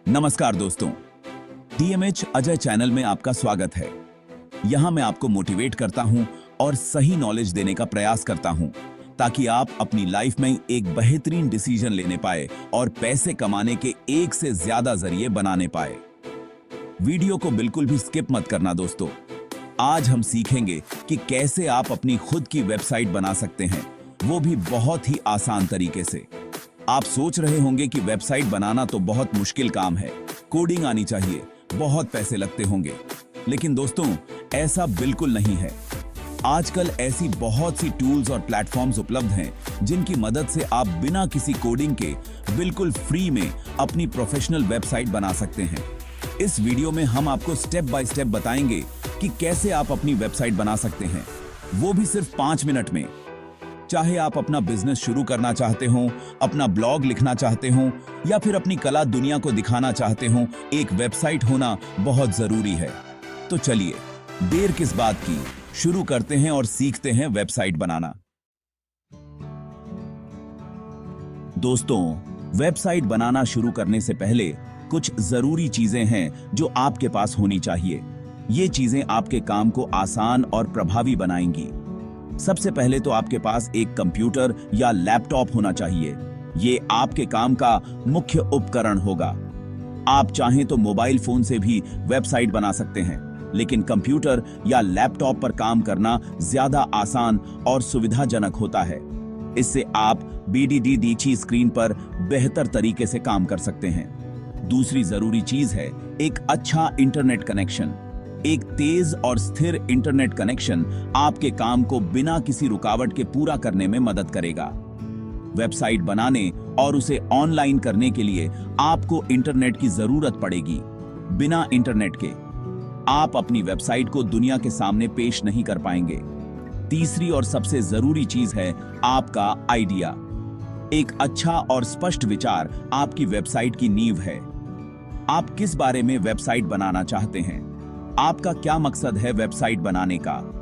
नमस्कार दोस्तों, DMH Ajay channel में आपका स्वागत है। यहाँ मैं आपको मोटिवेट करता हूँ और सही नॉलेज देने का प्रयास करता हूँ ताकि आप अपनी लाइफ में एक बेहतरीन डिसीजन लेने पाए और पैसे कमाने के एक से ज्यादा जरिए बनाने पाए। वीडियो को बिल्कुल भी स्किप मत करना दोस्तों। आज हम सीखेंगे कि कैसे आप अपनी खुद की वेबसाइट बना सकते हैं, वो भी बहुत ही आसान तरीके से। आप सोच रहे होंगे कि वेबसाइट बनाना तो बहुत मुश्किल काम है, कोडिंग आनी चाहिए, बहुत पैसे लगते होंगे। लेकिन दोस्तों, ऐसा बिल्कुल नहीं है। आजकल ऐसी बहुत सी टूल्स और प्लेटफॉर्म्स उपलब्ध हैं जिनकी मदद से आप बिना किसी कोडिंग के बिल्कुल फ्री में अपनी प्रोफेशनल वेबसाइट बना सकते हैं। इस वीडियो में हम आपको स्टेप बाय स्टेप बताएंगे कि कैसे आप अपनी वेबसाइट बना सकते हैं, वो भी सिर्फ 5 मिनट में। चाहे आप अपना बिजनेस शुरू करना चाहते हो, अपना ब्लॉग लिखना चाहते हो या फिर अपनी कला दुनिया को दिखाना चाहते हो, एक वेबसाइट होना बहुत जरूरी है। तो चलिए, देर किस बात की, शुरू करते हैं और सीखते हैं वेबसाइट बनाना। दोस्तों, वेबसाइट बनाना शुरू करने से पहले कुछ जरूरी चीजें हैं जो आपके पास होनी चाहिए। ये चीजें आपके काम को आसान और प्रभावी बनाएंगी। सबसे पहले तो आपके पास एक कंप्यूटर या लैपटॉप होना चाहिए। ये आपके काम का मुख्य उपकरण होगा। आप चाहें तो मोबाइल फोन से भी वेबसाइट बना सकते हैं, लेकिन कंप्यूटर या लैपटॉप पर काम करना ज्यादा आसान और सुविधाजनक होता है। इससे आप BDD स्क्रीन पर बेहतर तरीके से काम कर सकते हैं। दूसरी जरूरी चीज है एक अच्छा इंटरनेट कनेक्शन। एक तेज और स्थिर इंटरनेट कनेक्शन आपके काम को बिना किसी रुकावट के पूरा करने में मदद करेगा। वेबसाइट बनाने और उसे ऑनलाइन करने के लिए आपको इंटरनेट की जरूरत पड़ेगी। बिना इंटरनेट के आप अपनी वेबसाइट को दुनिया के सामने पेश नहीं कर पाएंगे। तीसरी और सबसे जरूरी चीज है आपका आइडिया। एक अच्छा और स्पष्ट विचार आपकी वेबसाइट की नींव है। आप किस बारे में वेबसाइट बनाना चाहते हैं? आपका क्या मकसद है वेबसाइट बनाने का?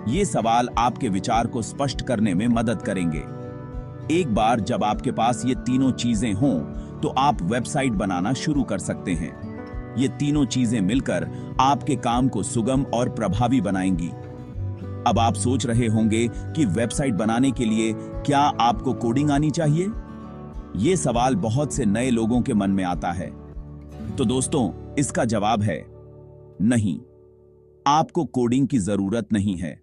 ये सवाल आपके विचार को स्पष्ट करने में मदद करेंगे। एक बार जब आपके पास ये तीनों चीजें हों, तो आप वेबसाइट बनाना शुरू कर सकते हैं। ये तीनों चीजें मिलकर आपके काम को सुगम और प्रभावी बनाएंगी। अब आप सोच रहे होंगे कि वेबसाइट बनाने के लिए क्या आपको कोडिंग आनी चाहिए? ये सवाल बहुत से नए लोगों के मन में आता है। तो दोस्तों, इसका जवाब है नहीं, आपको कोडिंग की जरूरत नहीं है।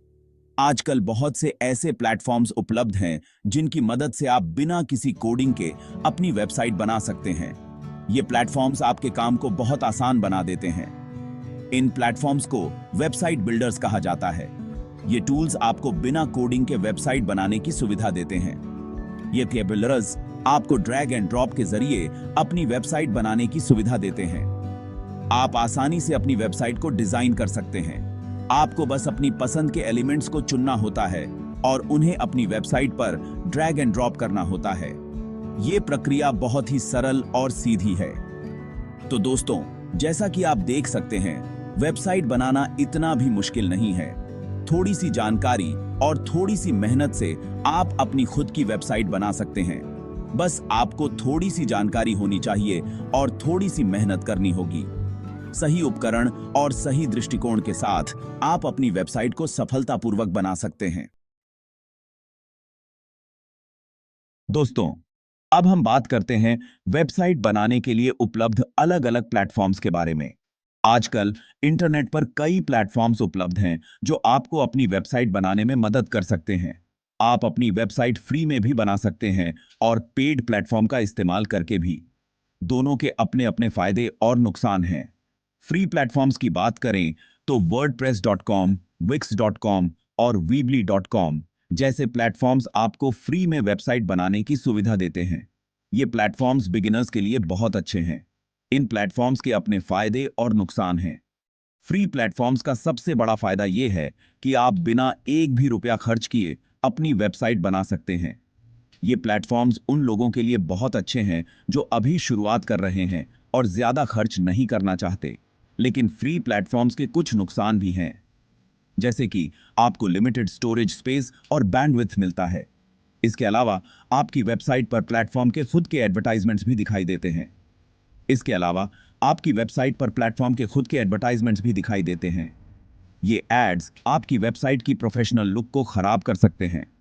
आजकल बहुत से ऐसे प्लेटफॉर्म्स उपलब्ध हैं जिनकी मदद से आप बिना किसी कोडिंग के अपनी वेबसाइट बना सकते हैं। ये प्लेटफॉर्म्स आपके काम को बहुत आसान बना देते हैं। इन प्लेटफॉर्म्स को वेबसाइट बिल्डर्स कहा जाता है। ये टूल्स आपको बिना कोडिंग के वेबसाइट बनाने की सुविधा देते हैं। ये बिल्डर्स आपको ड्रैग एंड ड्रॉप के जरिए अपनी वेबसाइट बनाने की सुविधा देते हैं। आप आसानी से अपनी वेबसाइट को डिजाइन कर सकते हैं। आपको बस अपनी पसंद के एलिमेंट्स को चुनना होता है और उन्हें अपनी वेबसाइट पर ड्रैग एंड ड्रॉप करना होता है। यह प्रक्रिया बहुत ही सरल और सीधी है। तो दोस्तों, जैसा कि आप देख सकते हैं, वेबसाइट बनाना इतना भी मुश्किल नहीं है। थोड़ी सी जानकारी और थोड़ी सी मेहनत से आप अपनी खुद की वेबसाइट बना सकते हैं। बस आपको थोड़ी सी जानकारी होनी चाहिए और थोड़ी सी मेहनत करनी होगी। सही उपकरण और सही दृष्टिकोण के साथ आप अपनी वेबसाइट को सफलतापूर्वक बना सकते हैं। दोस्तों, अब हम बात करते हैं वेबसाइट बनाने के लिए उपलब्ध अलग-अलग प्लेटफॉर्म्स के बारे में। आजकल इंटरनेट पर कई प्लेटफॉर्म्स उपलब्ध हैं जो आपको अपनी वेबसाइट बनाने में मदद कर सकते हैं। आप अपनी वेबसाइट फ्री में भी बना सकते हैं और पेड प्लेटफॉर्म का इस्तेमाल करके भी। दोनों के अपने-अपने फायदे और नुकसान हैं। फ्री प्लेटफॉर्म्स की बात करें तो wordpress.com, wix.com और weebly.com जैसे प्लेटफॉर्म्स आपको फ्री में वेबसाइट बनाने की सुविधा देते हैं। ये प्लेटफॉर्म्स बिगिनर्स के लिए बहुत अच्छे हैं। इन प्लेटफॉर्म्स के अपने फायदे और नुकसान हैं। फ्री प्लेटफॉर्म्स का सबसे बड़ा फायदा यह है कि आप बिना एक भी रुपया खर्च किए अपनी वेबसाइट बना सकते हैं। ये प्लेटफॉर्म्स उन लोगों के लिए बहुत अच्छे हैं जो अभी शुरुआत कर रहे हैं और ज्यादा खर्च नहीं करना चाहते। लेकिन फ्री प्लेटफॉर्म्स के कुछ नुकसान भी हैं, जैसे कि आपको लिमिटेड स्टोरेज स्पेस और बैंडविड्थ मिलता है। इसके अलावा आपकी वेबसाइट पर प्लेटफॉर्म के खुद के एडवर्टाइजमेंट्स भी दिखाई देते हैं। इसके अलावा आपकी वेबसाइट पर प्लेटफॉर्म के खुद के एडवर्टाइजमेंट्स भी दिखाई देते हैं। ये एड्स आपकी वेबसाइट की प्रोफेशनल लुक को खराब कर सकते हैं।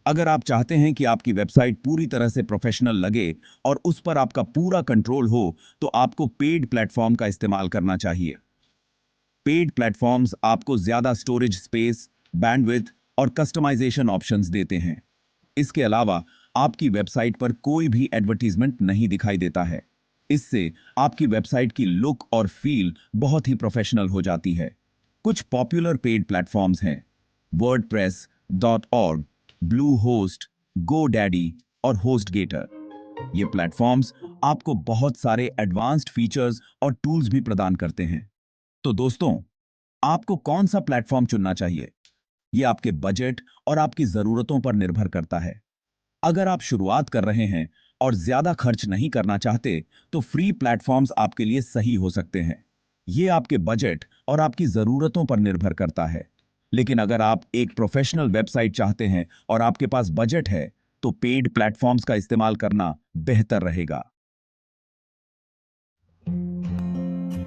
अगर आप चाहते हैं कि आपकी वेबसाइट पूरी तरह से प्रोफेशनल लगे और उस पर आपका पूरा कंट्रोल हो, तो आपको पेड प्लेटफॉर्म का इस्तेमाल करना चाहिए। पेड प्लेटफॉर्म्स आपको ज्यादा स्टोरेज स्पेस, बैंडविड्थ और कस्टमाइजेशन ऑप्शंस देते हैं। इसके अलावा आपकी वेबसाइट पर कोई भी एडवर्टीजमेंट नहीं दिखाई देता है। इससे आपकी वेबसाइट की लुक और फील बहुत ही प्रोफेशनल हो जाती है। कुछ पॉपुलर पेड प्लेटफॉर्म्स हैं: wordpress.org, ब्लूहोस्ट, GoDaddy और HostGator। ये प्लेटफॉर्म्स आपको बहुत सारे एडवांस्ड फीचर्स और टूल्स भी प्रदान करते हैं। तो दोस्तों, आपको कौन सा प्लेटफॉर्म चुनना चाहिए? ये आपके बजट और आपकी जरूरतों पर निर्भर करता है। अगर आप शुरुआत कर रहे हैं और ज्यादा खर्च नहीं करना चाहते, तो फ्री प्लेटफॉर्म्स आपके लिए सही हो सकते हैं। ये आपके बजट और आपकी जरूरतों पर निर्भर करता है। लेकिन अगर आप एक प्रोफेशनल वेबसाइट चाहते हैं और आपके पास बजट है, तो पेड प्लेटफॉर्म्स का इस्तेमाल करना बेहतर रहेगा।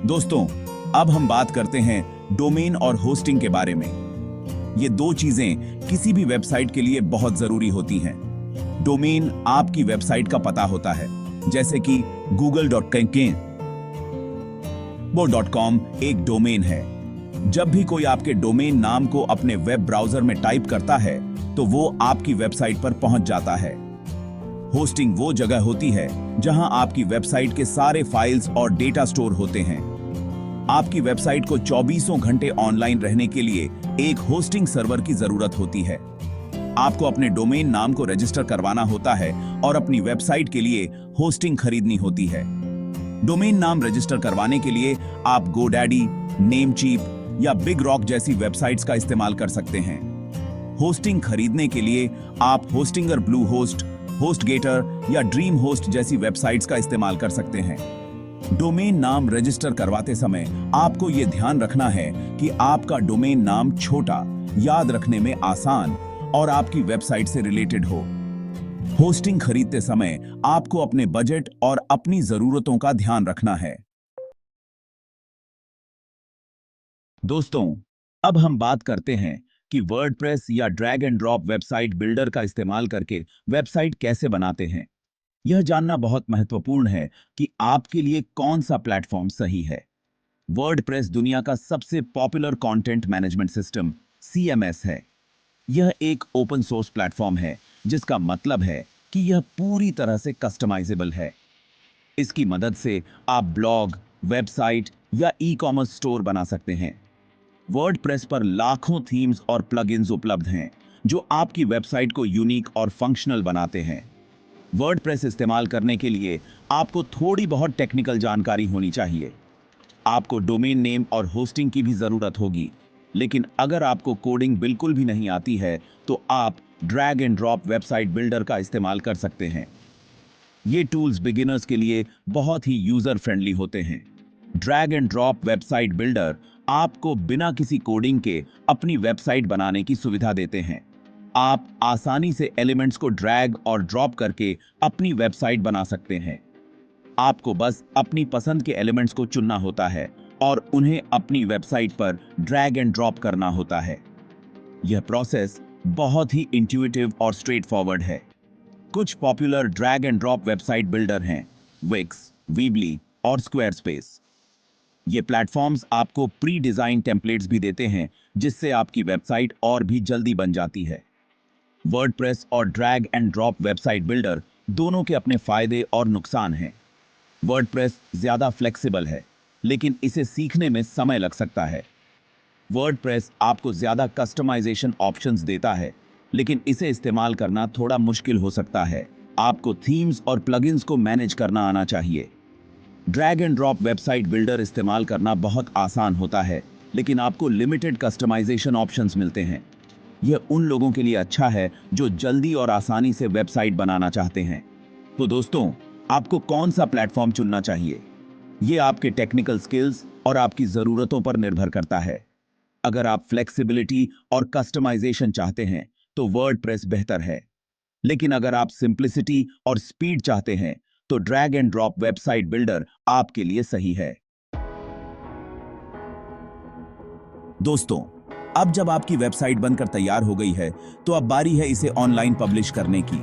दोस्तों, अब हम बात करते हैं डोमेन और होस्टिंग के बारे में। ये दो चीजें किसी भी वेबसाइट के लिए बहुत जरूरी होती हैं। डोमेन आपकी वेबसाइट का पता होता है, जैसे कि google.com। वो .com एक डोमेन है। जब भी कोई आपके डोमेन नाम को अपने वेब ब्राउजर में टाइप करता है, तो वो आपकी वेबसाइट पर पहुंच जाता है। होस्टिंग वो जगह होती है जहां आपकी वेबसाइट के सारे फाइल्स और डेटा स्टोर होते हैं। आपकी वेबसाइट को 24 घंटे ऑनलाइन रहने के लिए एक होस्टिंग सर्वर की जरूरत होती है। आपको अपने डोमेन नाम को रजिस्टर करवाना होता है और अपनी वेबसाइट के लिए होस्टिंग खरीदनी होती है। डोमेन नाम रजिस्टर करवाने के लिए आप GoDaddy, नेमचीप या बिग रॉक जैसी वेबसाइट्स का इस्तेमाल कर सकते हैं। होस्टिंग खरीदने के लिए आप होस्टिंगर, ब्लूहोस्ट, HostGator या ड्रीम होस्ट जैसी वेबसाइट्स का इस्तेमाल कर सकते हैं। डोमेन नाम रजिस्टर करवाते समय आपको यह ध्यान रखना है कि आपका डोमेन नाम छोटा, याद रखने में आसान और आपकी वेबसाइट से रिलेटेड हो। होस्टिंग खरीदते समय आपको अपने बजट और अपनी जरूरतों का ध्यान रखना है। दोस्तों, अब हम बात करते हैं कि वर्डप्रेस या drag and drop website builder का इस्तेमाल करके वेबसाइट कैसे बनाते हैं। यह जानना बहुत महत्वपूर्ण है कि आपके लिए कौन सा प्लेटफॉर्म सही है। वर्डप्रेस दुनिया का सबसे popular content management system CMS है। यह एक ओपन सोर्स प्लेटफॉर्म है, जिसका मतलब है कि यह पूरी तरह से कस्टमाइजेबल है। इसकी मदद से आप ब्लॉग, वेबसाइट या ई-कॉमर्स स्टोर बना सकते हैं। वर्डप्रेस पर लाखों थीम्स और प्लगइन्स उपलब्ध हैं, जो आपकी वेबसाइट को यूनिक और फंक्शनल बनाते हैं। वर्डप्रेस इस्तेमाल करने के लिए आपको थोड़ी बहुत टेक्निकल जानकारी होनी चाहिए। आपको डोमेन नेम और होस्टिंग की भी जरूरत होगी। लेकिन अगर आपको कोडिंग बिल्कुल भी नहीं आती है, तो आप drag and drop website builder का इस्तेमाल कर सकते हैं। ये टूल्स बिगिनर्स के लिए बहुत ही यूजर फ्रेंडली होते हैं। Drag and drop website builder आपको बिना किसी कोडिंग के अपनी वेबसाइट बनाने की सुविधा देते हैं। आप आसानी से एलिमेंट्स को ड्रैग और ड्रॉप करके अपनी वेबसाइट बना सकते हैं। आपको बस अपनी पसंद के एलिमेंट्स को चुनना होता है और उन्हें अपनी वेबसाइट पर ड्रैग एंड ड्रॉप करना होता है। यह प्रोसेस बहुत ही इंट्यूटिव और स्ट्रेट फॉरवर्ड है। कुछ popular drag and drop website builder हैं Wix, Weebly और Squarespace। ये प्लेटफॉर्म्स आपको प्री डिजाइन टेम्पलेट्स भी देते हैं, जिससे आपकी वेबसाइट और भी जल्दी बन जाती है। वर्डप्रेस और drag and drop website builder दोनों के अपने फायदे और नुकसान हैं। वर्डप्रेस ज्यादा फ्लेक्सिबल है, लेकिन इसे सीखने में समय लग सकता है। वर्डप्रेस आपको ज्यादा कस्टमाइजेशन ऑप्शंस देता है, लेकिन इसे इस्तेमाल करना थोड़ा मुश्किल हो सकता है। आपको थीम्स और प्लगइन्स को मैनेज करना आना चाहिए। Drag and drop website builder इस्तेमाल करना बहुत आसान होता है, लेकिन आपको लिमिटेड कस्टमाइजेशन ऑप्शंस मिलते हैं। यह उन लोगों के लिए अच्छा है जो जल्दी और आसानी से वेबसाइट बनाना चाहते हैं। तो दोस्तों, आपको कौन सा प्लेटफॉर्म चुनना चाहिए? यह आपके टेक्निकल स्किल्स और आपकी जरूरतों पर निर्भर करता है। अगर आप फ्लेक्सिबिलिटी और कस्टमाइजेशन चाहते हैं, तो वर्डप्रेस बेहतर है। लेकिन अगर आप सिंप्लिसिटी और स्पीड चाहते हैं, तो drag and drop website builder आपके लिए सही है। दोस्तों, अब जब आपकी वेबसाइट बनकर तैयार हो गई है तो अब बारी है इसे ऑनलाइन पब्लिश करने की।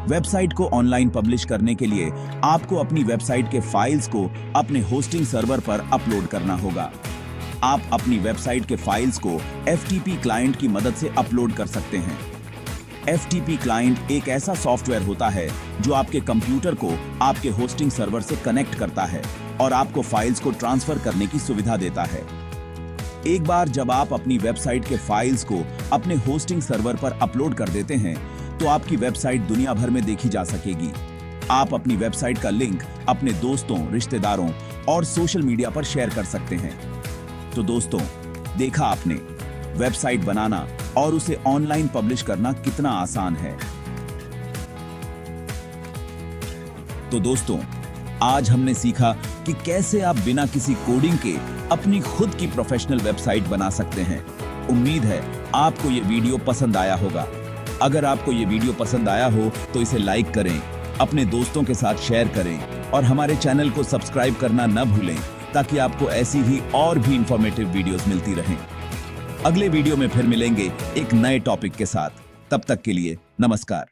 वेबसाइट को ऑनलाइन पब्लिश करने के लिए आपको अपनी वेबसाइट के फाइल्स को अपने होस्टिंग सर्वर पर अपलोड करना होगा। आप अपनी वेबसाइट के फाइल्स को FTP क्लाइंट की मदद से अपलोड कर सकते हैं। FTP क्लाइंट एक ऐसा सॉफ्टवेयर होता है जो आपके कंप्यूटर को आपके होस्टिंग सर्वर से कनेक्ट करता है और आपको फाइल्स को ट्रांसफर करने की सुविधा देता है। एक बार जब आप अपनी वेबसाइट के फाइल्स को अपने होस्टिंग सर्वर पर अपलोड कर देते हैं तो आपकी वेबसाइट दुनिया भर में देखी जा सकेगी। आप अपनी वेबसाइट का लिंक अपने दोस्तों, रिश्तेदारों और सोशल मीडिया पर शेयर कर सकते हैं। तो दोस्तों, देखा आपने, वेबसाइट बनाना और उसे ऑनलाइन पब्लिश करना कितना आसान है। तो दोस्तों, आज हमने सीखा कि कैसे आप बिना किसी कोडिंग के अपनी खुद की प्रोफेशनल वेबसाइट बना सकते हैं। उम्मीद है आपको ये वीडियो पसंद आया होगा। अगर आपको ये वीडियो पसंद आया हो तो इसे लाइक करें, अपने दोस्तों के साथ शेयर करें और हमारे चैनल को सब्सक्राइब करना न भूलें ताकि आपको ऐसी ही और भी इंफॉर्मेटिव वीडियोस मिलती रहें। अगले वीडियो में फिर मिलेंगे एक नए टॉपिक के साथ। तब तक के लिए नमस्कार।